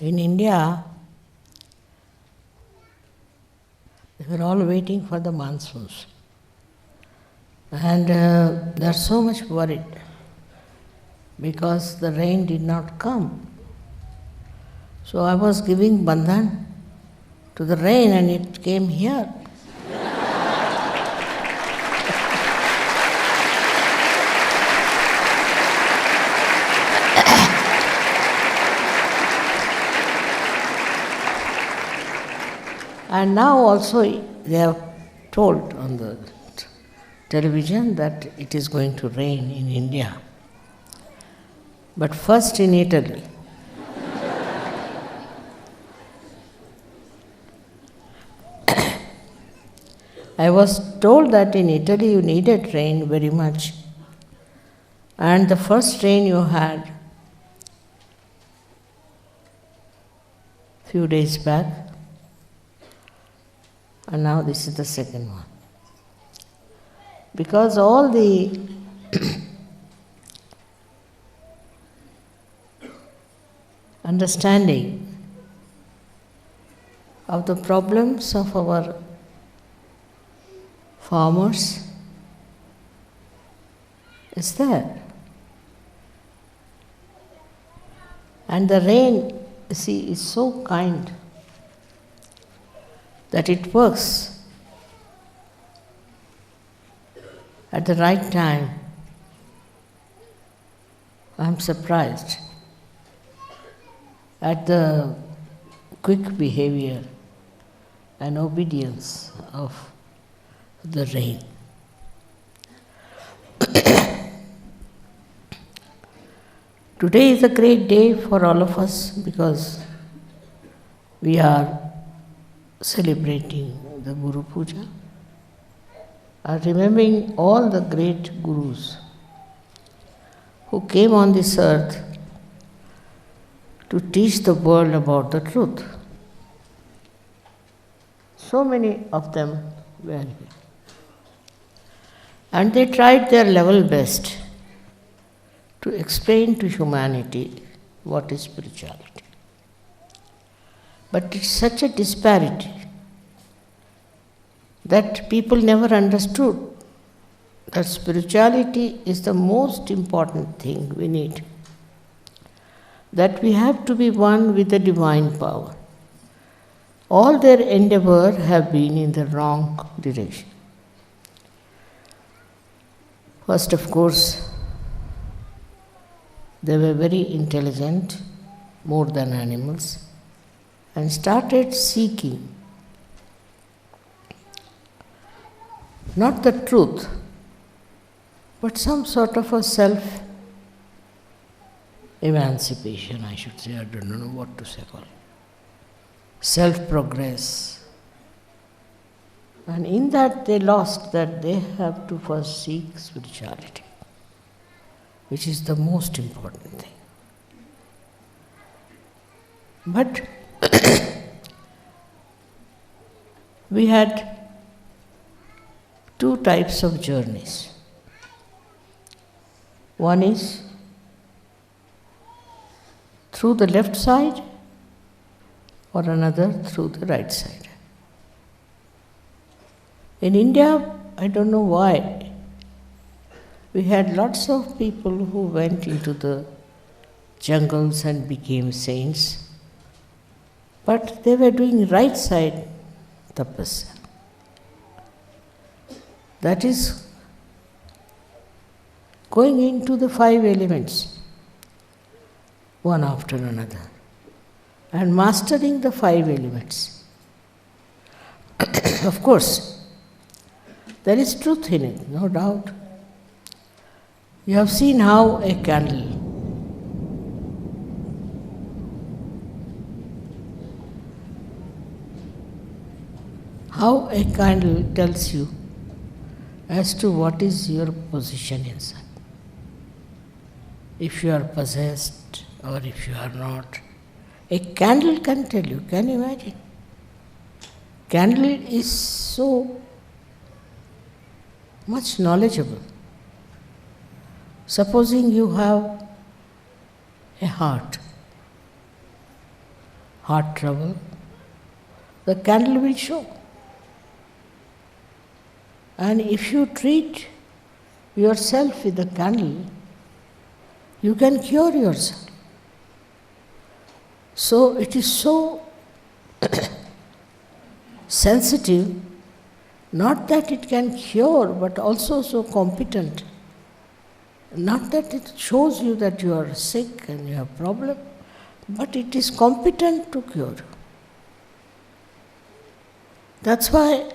In India, they were all waiting for the monsoons. And they're so much worried because the rain did not come. So I was giving bandhan to the rain and it came here. And now also they have told on the television that it is going to rain in India. But first in Italy. I was told that in Italy you needed rain very much. And the first rain you had few days back, and now this is the second one. Because all the understanding of the problems of our farmers is there. And the rain, you see, is so kind that it works at the right time. I'm surprised at the quick behavior and obedience of the rain. Today is a great day for all of us because we are celebrating the Guru Puja, are remembering all the great Gurus who came on this earth to teach the world about the truth. So many of them were here. And they tried their level best to explain to humanity what is spirituality. But it's such a disparity that people never understood that spirituality is the most important thing we need. That we have to be one with the divine power. All their endeavor have been in the wrong direction. First, of course, they were very intelligent, more than animals, and started seeking not the truth, but some sort of a self-emancipation, I should say. I don't know what to say call it. Self-progress. And in that they lost that they have to first seek spirituality, which is the most important thing. But we had two types of journeys. One is through the left side or another through the right side. In India, I don't know why, we had lots of people who went into the jungles and became saints, but they were doing right side tapasya. That is going into the 5 elements, one after another, and mastering the 5 elements. Of course, there is truth in it, no doubt. You have seen how a candle tells you as to what is your position inside. If you are possessed or if you are not. A candle can tell you, can you imagine? Candle is so much knowledgeable. Supposing you have a heart heart trouble, the candle will show. And if you treat yourself with the candle, you can cure yourself. So it is so sensitive, not that it can cure, but also so competent. Not that it shows you that you are sick and you have problem, but it is competent to cure. That's why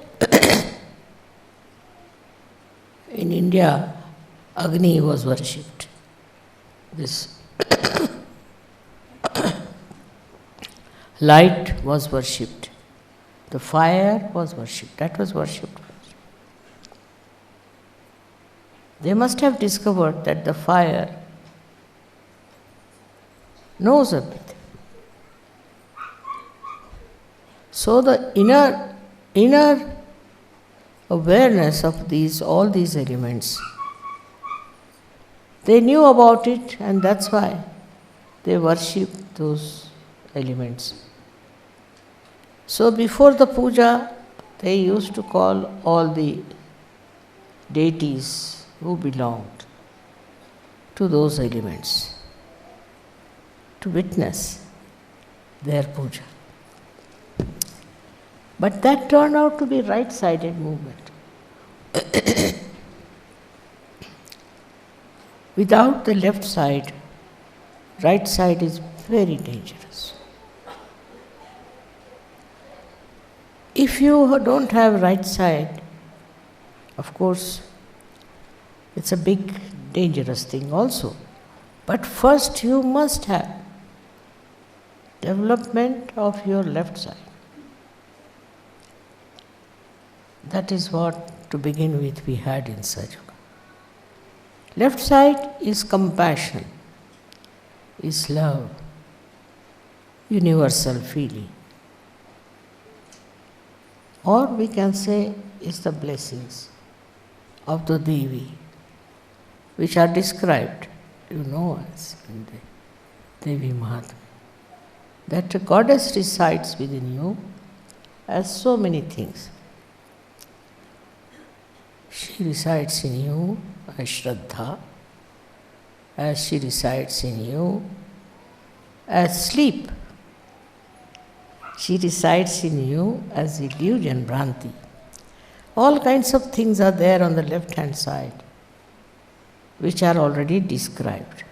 in India, Agni was worshipped. This light was worshipped. The fire was worshipped. That was worshipped. They must have discovered that the fire knows everything. So the inner awareness of all these elements, they knew about it, and that's why they worshipped those elements. So before the puja, they used to call all the deities who belonged to those elements to witness their puja. But that turned out to be right-sided movement. Without the left side, right side is very dangerous. If you don't have right side, of course, it's a big dangerous thing also. But first you must have development of your left side. That is what, to begin with, we had in Sahaja Yoga. Left side is compassion, is love, universal feeling. Or we can say is the blessings of the Devi, which are described, as in the Devi Mahatma. That a goddess resides within you as so many things. She resides in you as Shraddha, as she resides in you as sleep. She resides in you as illusion, Bhranti. All kinds of things are there on the left-hand side, which are already described.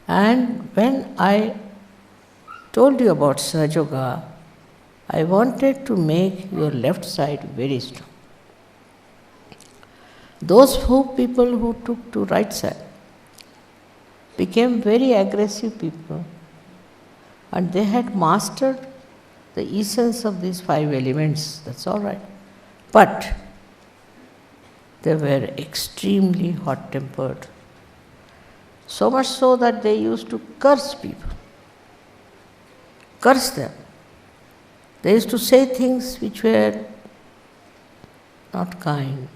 And when I told you about Sahaja Yoga, I wanted to make your left side very strong. Those people who took to right side became very aggressive people, and they had mastered the essence of these 5 elements. That's all right. But they were extremely hot-tempered, so much so that they used to curse people, curse them. They used to say things which were not kind,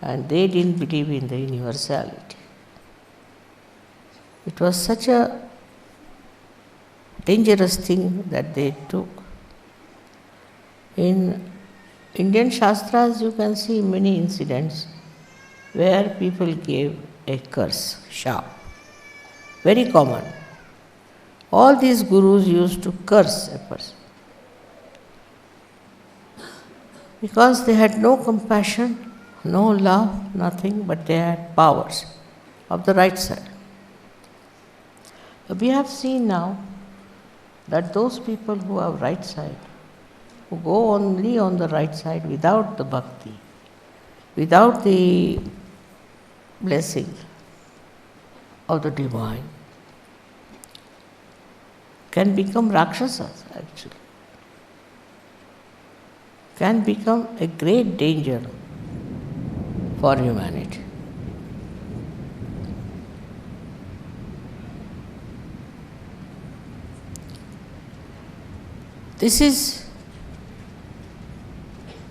and they didn't believe in the universality. It was such a dangerous thing that they took. In Indian Shastras, you can see many incidents where people gave a curse, shap. Very common. All these gurus used to curse a person because they had no compassion, no love, nothing, but they had powers of the right side. We have seen now that those people who have right side, who go only on the right side without the bhakti, without the blessing of the divine, can become Rakshasas actually, can become a great danger for humanity. This is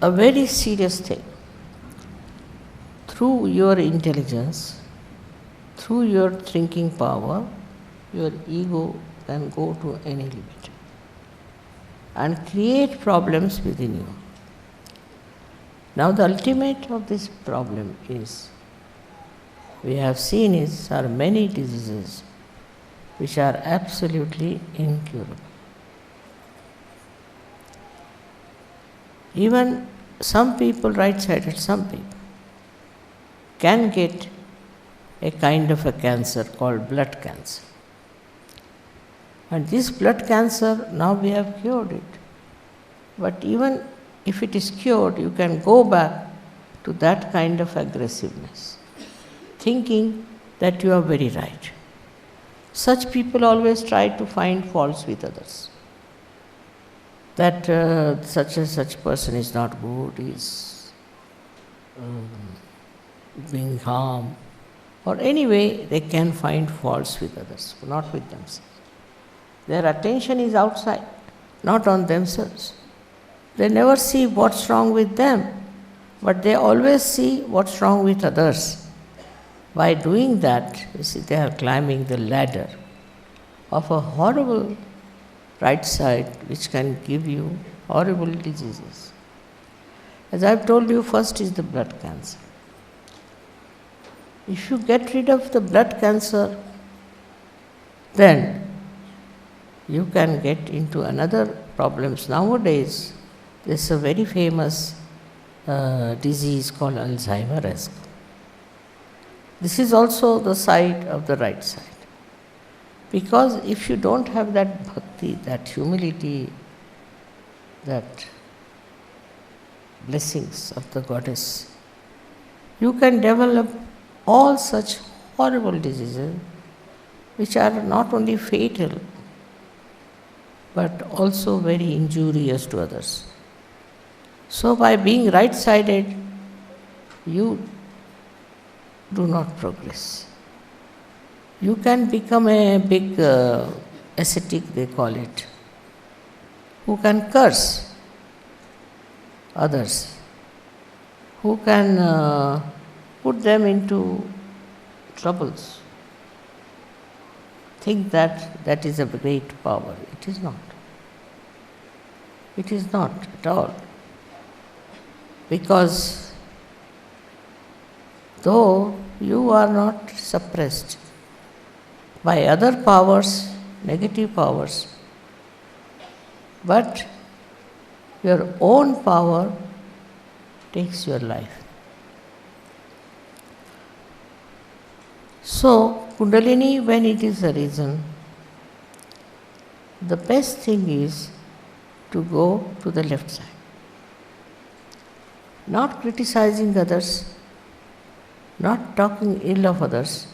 a very serious thing. Through your intelligence, through your thinking power, your ego can go to any limit and create problems within you. Now the ultimate of this problem is, we have seen are many diseases which are absolutely incurable. Even some people, right-sided, some people can get a kind of a cancer called blood cancer. And this blood cancer, now we have cured it. But even if it is cured, you can go back to that kind of aggressiveness, thinking that you are very right. Such people always try to find faults with others. That such and such person is not good, is being harmed, or anyway they can find faults with others, not with themselves. Their attention is outside, not on themselves. They never see what's wrong with them, but they always see what's wrong with others. By doing that, you see, they are climbing the ladder of a horrible right side which can give you horrible diseases. As I've told you, first is the blood cancer. If you get rid of the blood cancer, then you can get into another problems. Nowadays, there's a very famous disease called Alzheimer's. This is also the side of the right side. Because if you don't have that bhakti, that humility, that blessings of the goddess, you can develop all such horrible diseases which are not only fatal but also very injurious to others. So by being right-sided, you do not progress. You can become a big ascetic, they call it, who can curse others, who can put them into troubles. Think that that is a great power. It is not. It is not at all. Because though you are not suppressed by other powers, negative powers, but your own power takes your life. So, Kundalini, when it is arisen, the best thing is to go to the left side. Not criticizing others, not talking ill of others,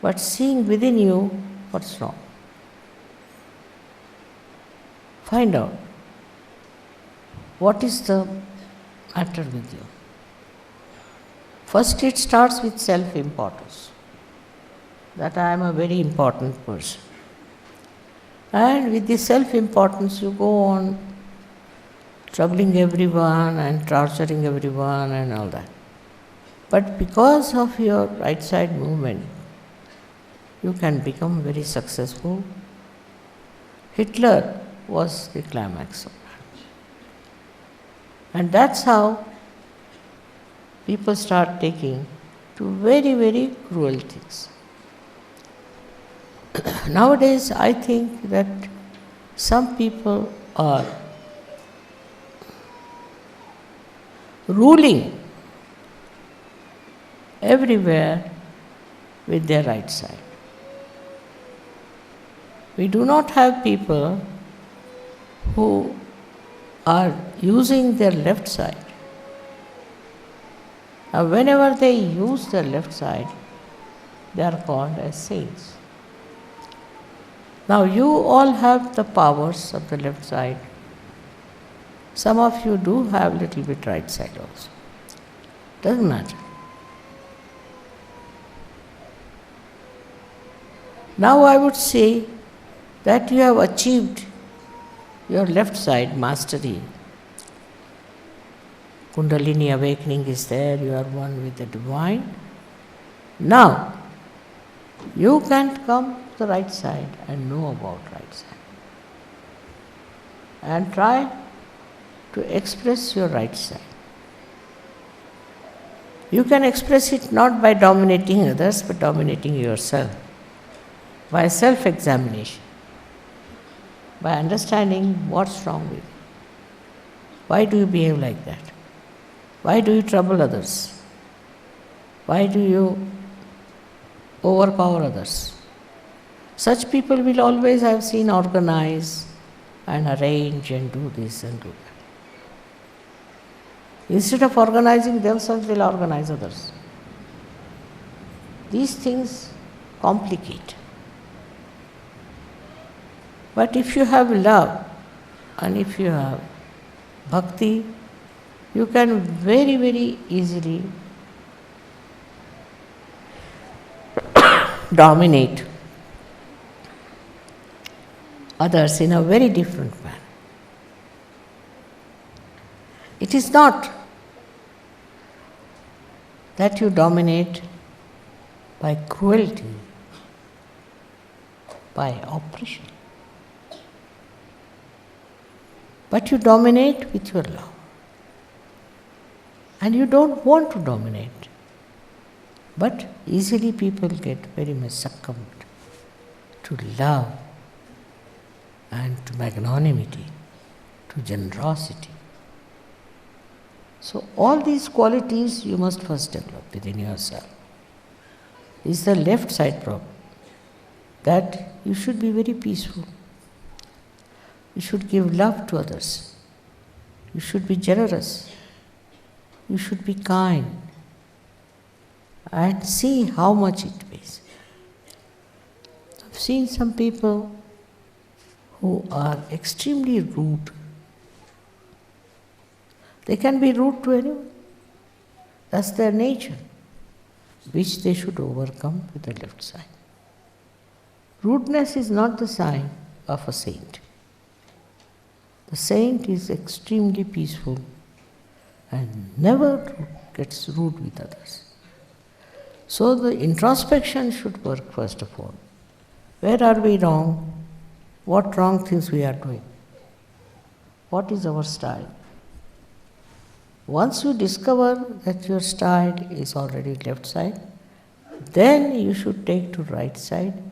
but seeing within you what's wrong. Find out what is the matter with you. First, it starts with self-importance, that I am a very important person. And with this self-importance, you go on troubling everyone and torturing everyone and all that. But because of your right side movement, you can become very successful. Hitler was the climax of that. And that's how people start taking to very, very cruel things. Nowadays, I think that some people are ruling everywhere with their right side. We do not have people who are using their left side. Now, whenever they use their left side, they are called as saints. Now, you all have the powers of the left side. Some of you do have little bit right side also. Doesn't matter. Now I would say that you have achieved your left side mastery. Kundalini awakening is there, you are one with the divine. Now, you can come the right side and know about right side. And try to express your right side. You can express it not by dominating others, but dominating yourself. By self-examination. By understanding what's wrong with you. Why do you behave like that? Why do you trouble others? Why do you overpower others? Such people will always, I have seen, organize and arrange and do this and do that. Instead of organizing themselves, they'll organize others. These things complicate. But if you have love and if you have bhakti, you can very, very easily dominate others in a very different manner. It is not that you dominate by cruelty, by oppression, but you dominate with your love. And you don't want to dominate, but easily people get very much succumbed to love and to magnanimity, to generosity. So all these qualities you must first develop within yourself. This is the left side problem, that you should be very peaceful. You should give love to others. You should be generous. You should be kind. And see how much it pays. I've seen some people who are extremely rude. They can be rude to anyone. That's their nature, which they should overcome with the left side. Rudeness is not the sign of a saint. The saint is extremely peaceful and never gets rude with others. So the introspection should work first of all. Where are we wrong? What wrong things we are doing? What is our style? Once you discover that your style is already left side, then you should take to right side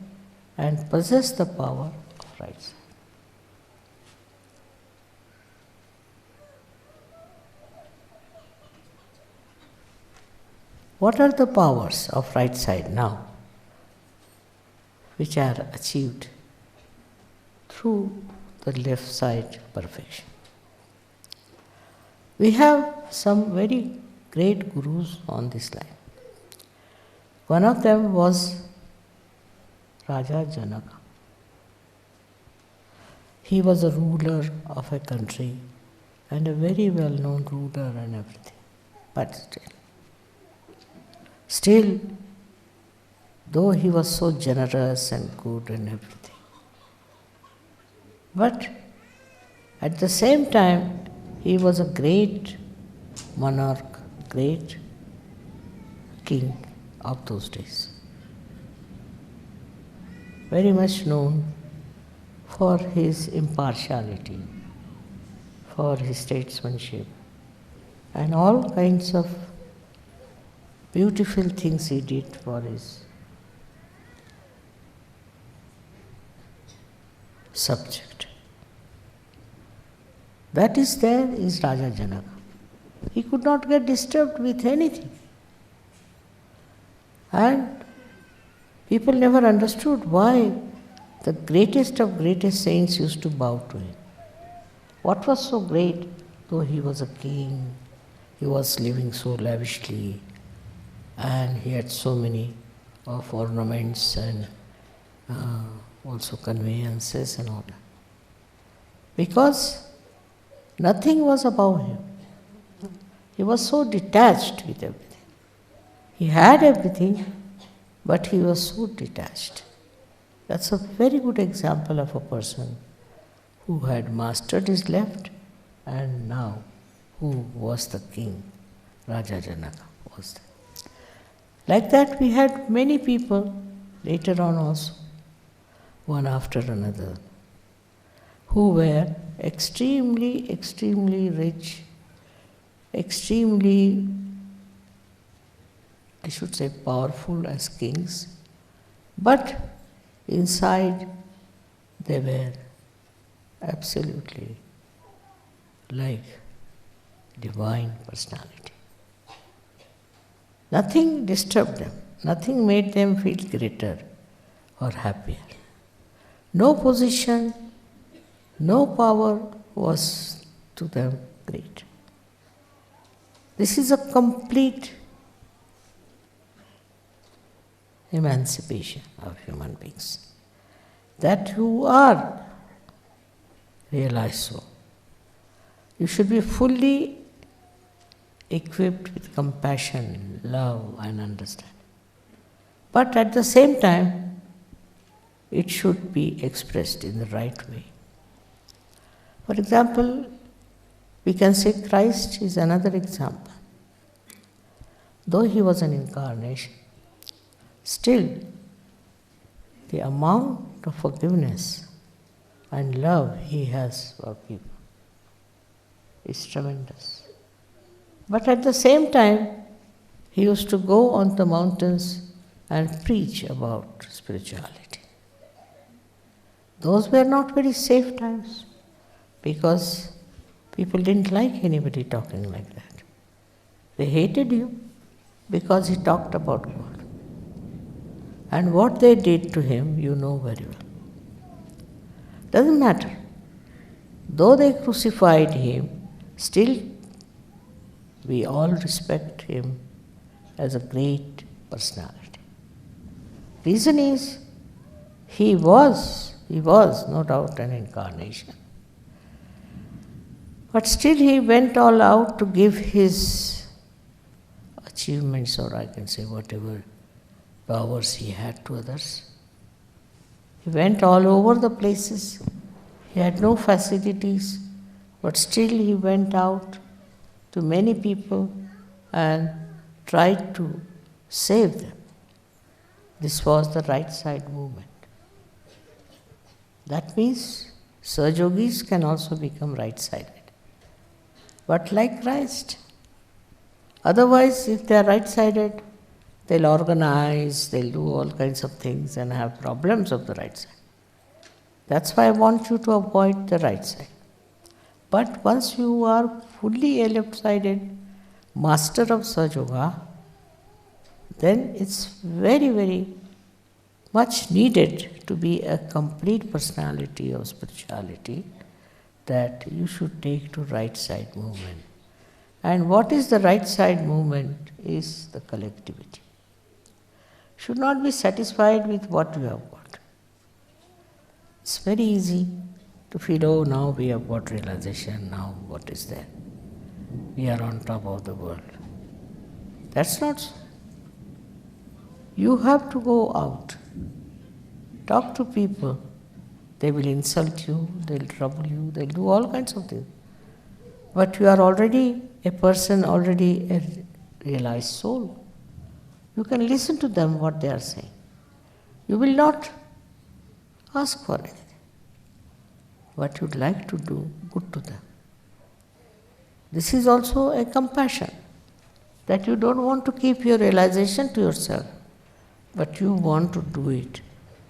and possess the power of right side. What are the powers of right side now, which are achieved through the left side perfection? We have some very great gurus on this line. One of them was Raja Janaka. He was a ruler of a country and a very well-known ruler and everything. But still, though he was so generous and good and everything, but at the same time, he was a great monarch, great king of those days. Very much known for his impartiality, for his statesmanship, and all kinds of beautiful things he did for his subject. That is Raja Janaka. He could not get disturbed with anything. And people never understood why the greatest of greatest saints used to bow to him. What was so great? Though he was a king, he was living so lavishly, and he had so many of ornaments and also conveyances and all that. Because nothing was above him. He was so detached with everything. He had everything, but he was so detached. That's a very good example of a person who had mastered his left and now who was the king. Raja Janaka was that. Like that we had many people later on also. one after another, who were extremely, extremely rich, extremely, I should say, powerful as kings, but inside they were absolutely like divine personality. Nothing disturbed them, nothing made them feel greater or happier. No position, no power was to them great. This is a complete emancipation of human beings. That you are realized so. You should be fully equipped with compassion, love and understanding. But at the same time, it should be expressed in the right way. For example, we can say Christ is another example. Though he was an incarnation, still the amount of forgiveness and love he has for people is tremendous. But at the same time, he used to go on the mountains and preach about spirituality. Those were not very safe times because people didn't like anybody talking like that. They hated him because he talked about God. And what they did to him, you know very well. Doesn't matter. Though they crucified him, still we all respect him as a great personality. Reason is, he was no doubt an incarnation. But still he went all out to give his achievements, or I can say whatever powers he had to others. He went all over the places. He had no facilities, but still he went out to many people and tried to save them. This was the right side movement. That means Sahajogis can also become right-sided. But like Christ. Otherwise, if they are right-sided, they'll organize, they'll do all kinds of things and have problems of the right side. That's why I want you to avoid the right side. But once you are fully left-sided, master of Sahajoga, then it's very, very much needed to be a complete personality of spirituality that you should take to right side movement. And what is the right side movement is the collectivity. Should not be satisfied with what you have got. It's very easy to feel, oh, now we have got realization, now what is there? We are on top of the world. That's not so. You have to go out, talk to people. They will insult you, they'll trouble you, they'll do all kinds of things. But you are already a person, already a realized soul. You can listen to them, what they are saying. You will not ask for anything. What you'd like to do, good to them. This is also a compassion, that you don't want to keep your realization to yourself, but you want to do it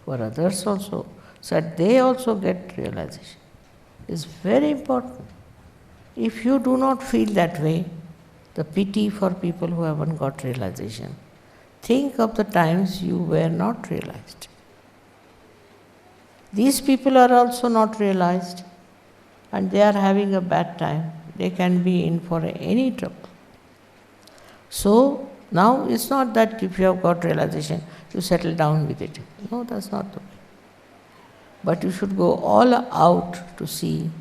for others also, so that they also get realization. It's very important. If you do not feel that way, the pity for people who haven't got realization, think of the times you were not realized. These people are also not realized and they are having a bad time. They can be in for any trouble. So now it's not that if you have got realization, you settle down with it. No, that's not the way. But you should go all out to see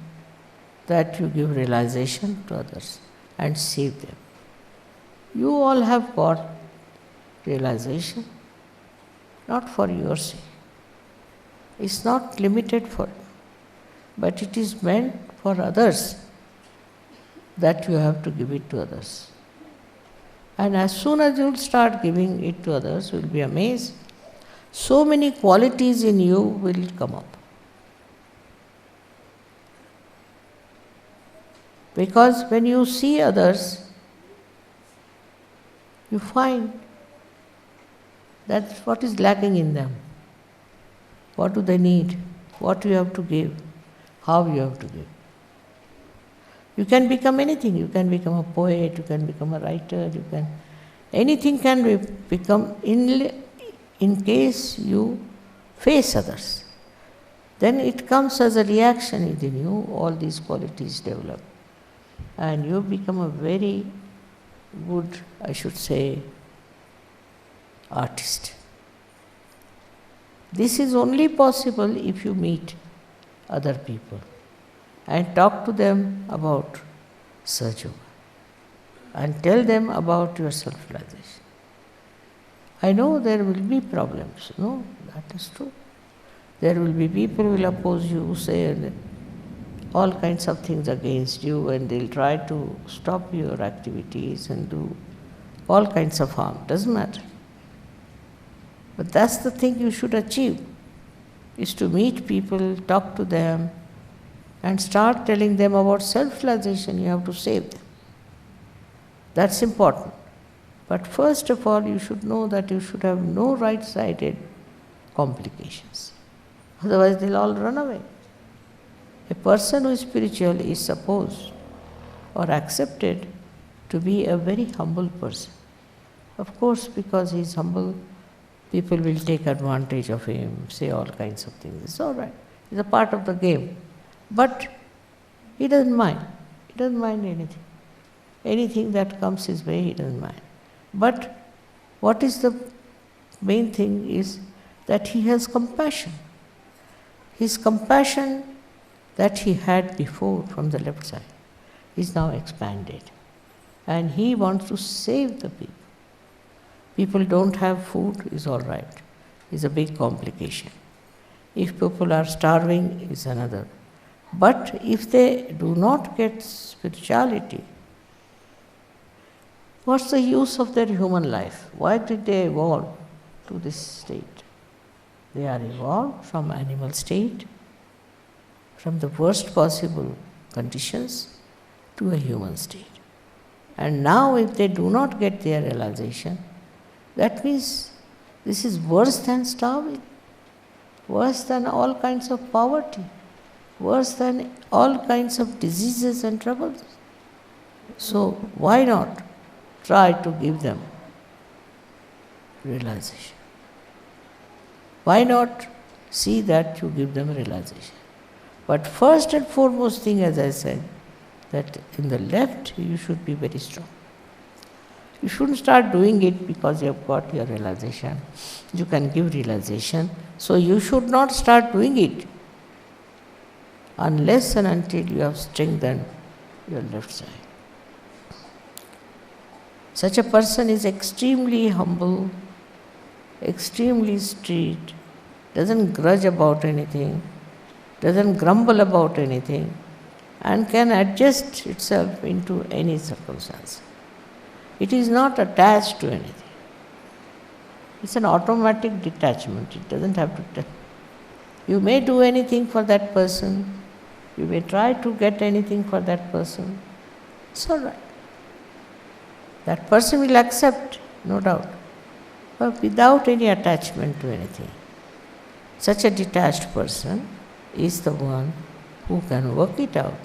that you give realization to others and save them. You all have got realization, not for your sake. It's not limited for you, but it is meant for others, that you have to give it to others. And as soon as you will start giving it to others, you will be amazed so many qualities in you will come up. Because when you see others, you find that's what is lacking in them. What do they need? What you have to give? How you have to give? You can become anything. You can become a poet, you can become a writer, anything can become in case you face others. Then it comes as a reaction within you, all these qualities develop. And you become a very good, I should say, artist. This is only possible if you meet other people and talk to them about Sahaja Yoga and tell them about your self-realization. I know there will be problems, no, that is true. There will be people who will oppose you, say all kinds of things against you, and they'll try to stop your activities and do all kinds of harm. Doesn't matter. But that's the thing you should achieve, is to meet people, talk to them, and start telling them about self-realization. You have to save them. That's important. But first of all, you should know that you should have no right-sided complications. Otherwise, they'll all run away. A person who is spiritual is supposed or accepted to be a very humble person. Of course, because he is humble, people will take advantage of him, say all kinds of things. It's all right. It's a part of the game. But he doesn't mind. He doesn't mind anything. Anything that comes his way, he doesn't mind. But what is the main thing is that he has compassion. His compassion that he had before from the left side is now expanded. And he wants to save the people. People don't have food is all right. It's a big complication. If people are starving is another. But if they do not get spirituality, what's the use of their human life? Why did they evolve to this state? They are evolved from animal state, from the worst possible conditions to a human state. And now if they do not get their realization, that means this is worse than starving, worse than all kinds of poverty, worse than all kinds of diseases and troubles. So why not try to give them realization? Why not see that you give them realization? But first and foremost thing, as I said, that in the left you should be very strong. You shouldn't start doing it because you have got your realization. You can give realization. So you should not start doing it unless and until you have strengthened your left side. Such a person is extremely humble, extremely straight, doesn't grudge about anything, doesn't grumble about anything, and can adjust itself into any circumstance. It is not attached to anything. It's an automatic detachment. It doesn't have to. You may do anything for that person. You may try to get anything for that person. It's all right. That person will accept, no doubt, but without any attachment to anything. Such a detached person is the one who can work it out.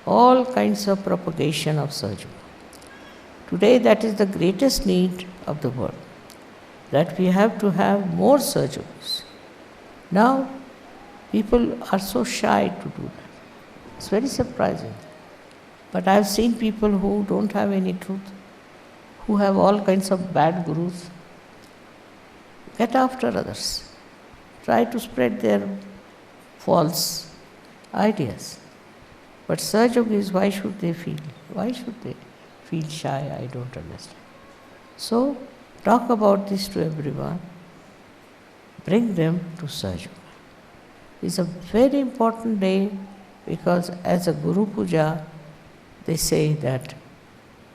All kinds of propagation of Sahaja Yoga. Today that is the greatest need of the world, that we have to have more Sahaja Yogas. Now people are so shy to do that. It's very surprising. But I have seen people who don't have any truth, who have all kinds of bad gurus, get after others, try to spread their false ideas. But Sahaja Yogis, why should they feel? Why should they feel shy? I don't understand. So, talk about this to everyone. Bring them to Sahaja Yoga. It's a very important day because as a Guru Puja, they say that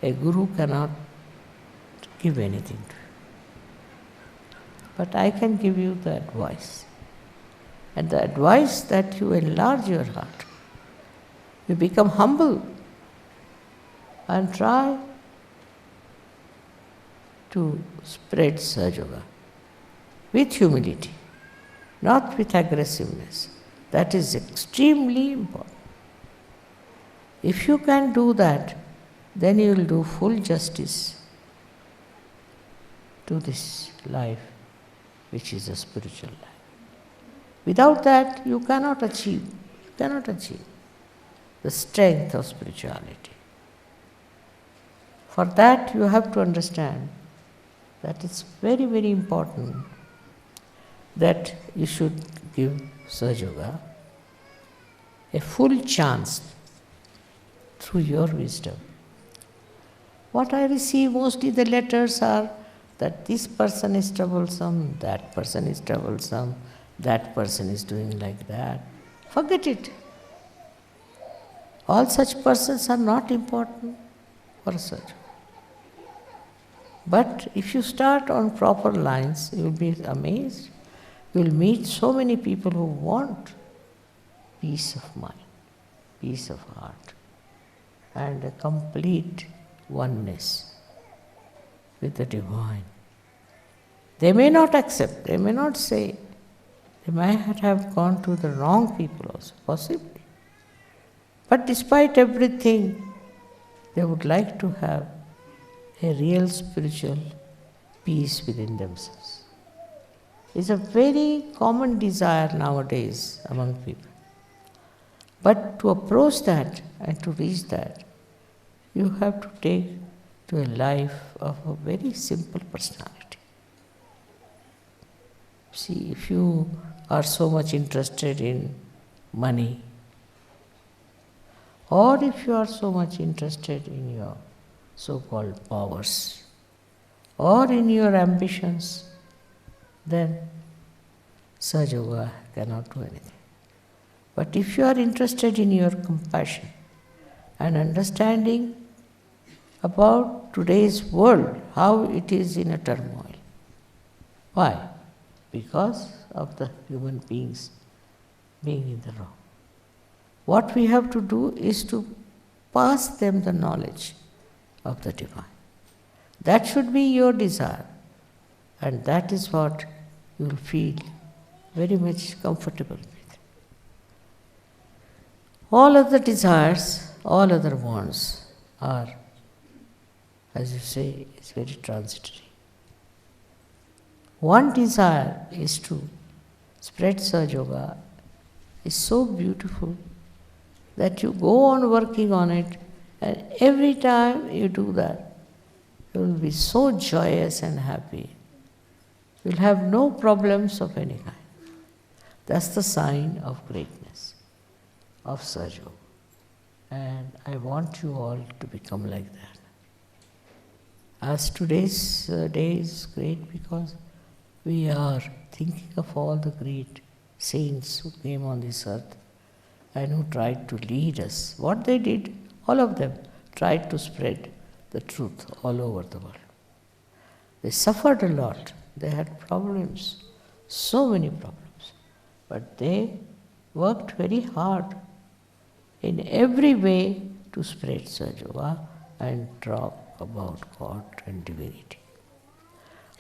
a Guru cannot give anything to you. but I can give you the advice. And the advice that you enlarge your heart. You become humble and try to spread Sahaja Yoga with humility, not with aggressiveness. That is extremely important. If you can do that, then you will do full justice to this life, which is a spiritual life. Without that, you cannot achieve the strength of spirituality. For that, you have to understand that it's very, very important that you should give Sahaja Yoga a full chance through your wisdom. What I receive mostly the letters are that this person is troublesome, that person is troublesome, that person is doing like that. Forget it. All such persons are not important for such. But if you start on proper lines, you will be amazed. You will meet so many people who want peace of mind, peace of heart, and a complete oneness with the Divine. They may not accept, they may not say, they might have gone to the wrong people also, possibly. But despite everything, they would like to have a real spiritual peace within themselves. It's a very common desire nowadays among people. But to approach that and to reach that, you have to take to a life of a very simple personality. See, if you are so much interested in money, or if you are so much interested in your so-called powers, or in your ambitions, then Sahaja Yoga cannot do anything. But if you are interested in your compassion and understanding about today's world, how it is in a turmoil. Why? Because of the human beings being in the wrong. What we have to do is to pass them the knowledge of the Divine. That should be your desire, and that is what you will feel very much comfortable with. All other desires, all other wants are, as you say, is very transitory. One desire is to spread Sahaja Yoga is so beautiful that you go on working on it, and every time you do that, you will be so joyous and happy. You will have no problems of any kind. That's the sign of greatness of Sahaja Yoga. And I want you all to become like that. As today's day is great because we are thinking of all the great saints who came on this earth and who tried to lead us. What they did, all of them tried to spread the truth all over the world. They suffered a lot. They had problems, so many problems. But they worked very hard in every way to spread Sahaja Yoga and talk about God and divinity.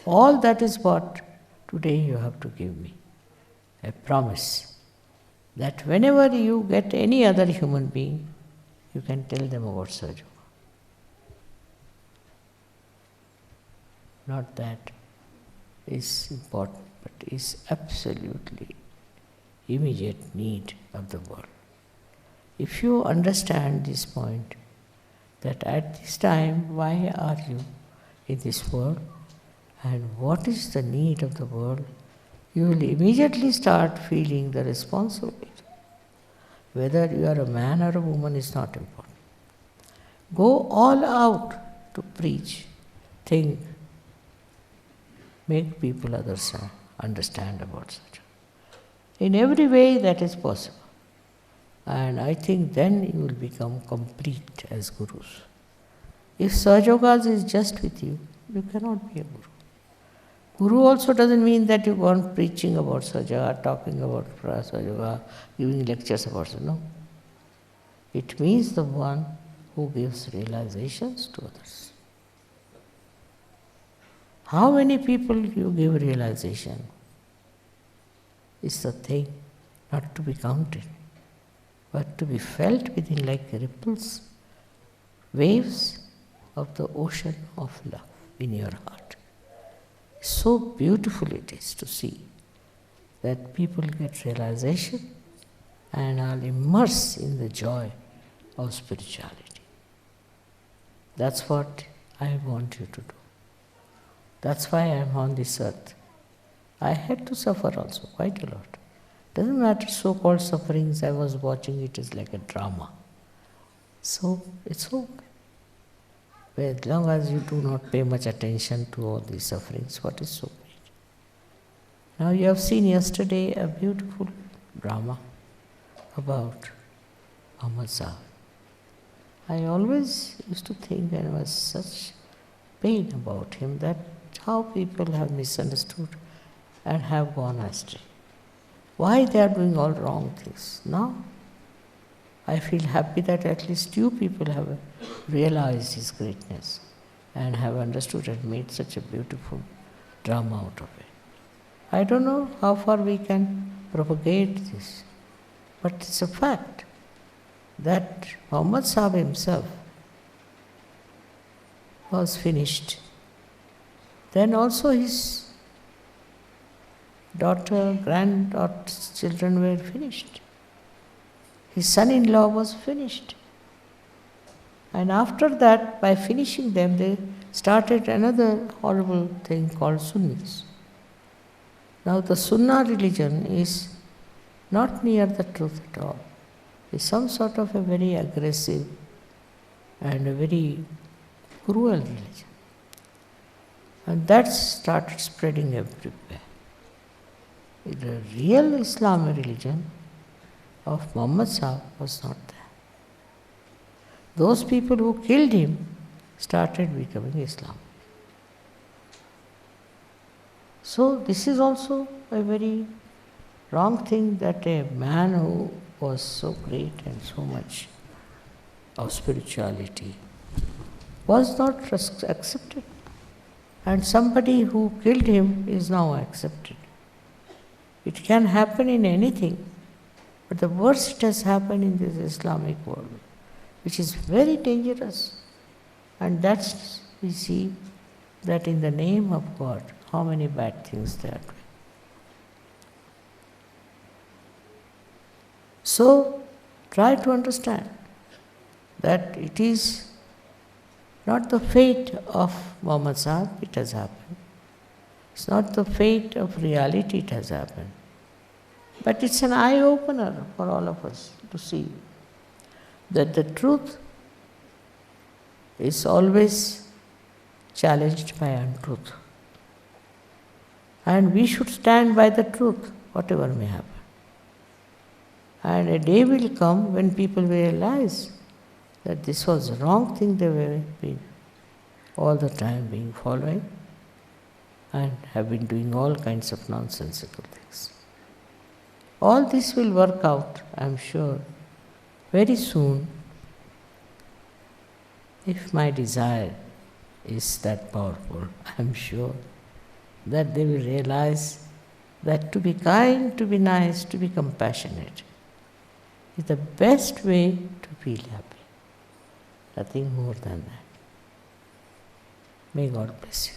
All that is what today you have to give me, a promise that whenever you get any other human being, you can tell them about Sahaja Yoga. Not that is important, but is absolutely immediate need of the world. If you understand this point, that at this time, why are you in this world and what is the need of the world, you will immediately start feeling the responsibility. Whether you are a man or a woman is not important. Go all out to preach, think, make people others understand about such. In every way that is possible. And I think then you will become complete as gurus. If Sahaja Yoga is just with you, you cannot be a guru. Guru also doesn't mean that you go on preaching about Sahaja, talking about Sahaja, giving lectures about it. No. It means the one who gives realizations to others. How many people you give realization is the thing not to be counted, but to be felt within like ripples, waves of the ocean of love in your heart. So beautiful it is to see that people get realization and are immersed in the joy of spirituality. That's what I want you to do. That's why I am on this earth. I had to suffer also, quite a lot. Doesn't matter so-called sufferings, I was watching it as like a drama. So, it's okay. But as long as you do not pay much attention to all these sufferings, what is so great? Now you have seen yesterday a beautiful drama about Muhammad Sahib. I always used to think there was such pain about him that how people have misunderstood and have gone astray. Why they are doing all wrong things. Now, I feel happy that at least you people have realized his greatness and have understood and made such a beautiful drama out of it. I don't know how far we can propagate this, but it's a fact that Muhammad Sahib himself was finished. Then also his daughter, granddaughter's children were finished. His son-in-law was finished. And after that, by finishing them, they started another horrible thing called Sunnis. Now the Sunnah religion is not near the truth at all. It's some sort of a very aggressive and a very cruel religion. And that started spreading everywhere. The real Islamic religion of Muhammad Sahib was not there. Those people who killed him started becoming Islam. So this is also a very wrong thing that a man who was so great and so much of spirituality was not accepted. And somebody who killed him is now accepted. It can happen in anything, but the worst has happened in this Islamic world, which is very dangerous. And that's, we see that in the name of God, how many bad things they are doing. So, try to understand that it is not the fate of Muhammad Sahib, it has happened. It's not the fate of reality, it has happened. But it's an eye-opener for all of us to see that the truth is always challenged by untruth. And we should stand by the truth, whatever may happen. And a day will come when people will realize that this was the wrong thing they were being all the time being following and have been doing all kinds of nonsensical things. All this will work out, I am sure, very soon, if my desire is that powerful. I am sure that they will realize that to be kind, to be nice, to be compassionate is the best way to feel happy. Nothing more than that. May God bless you.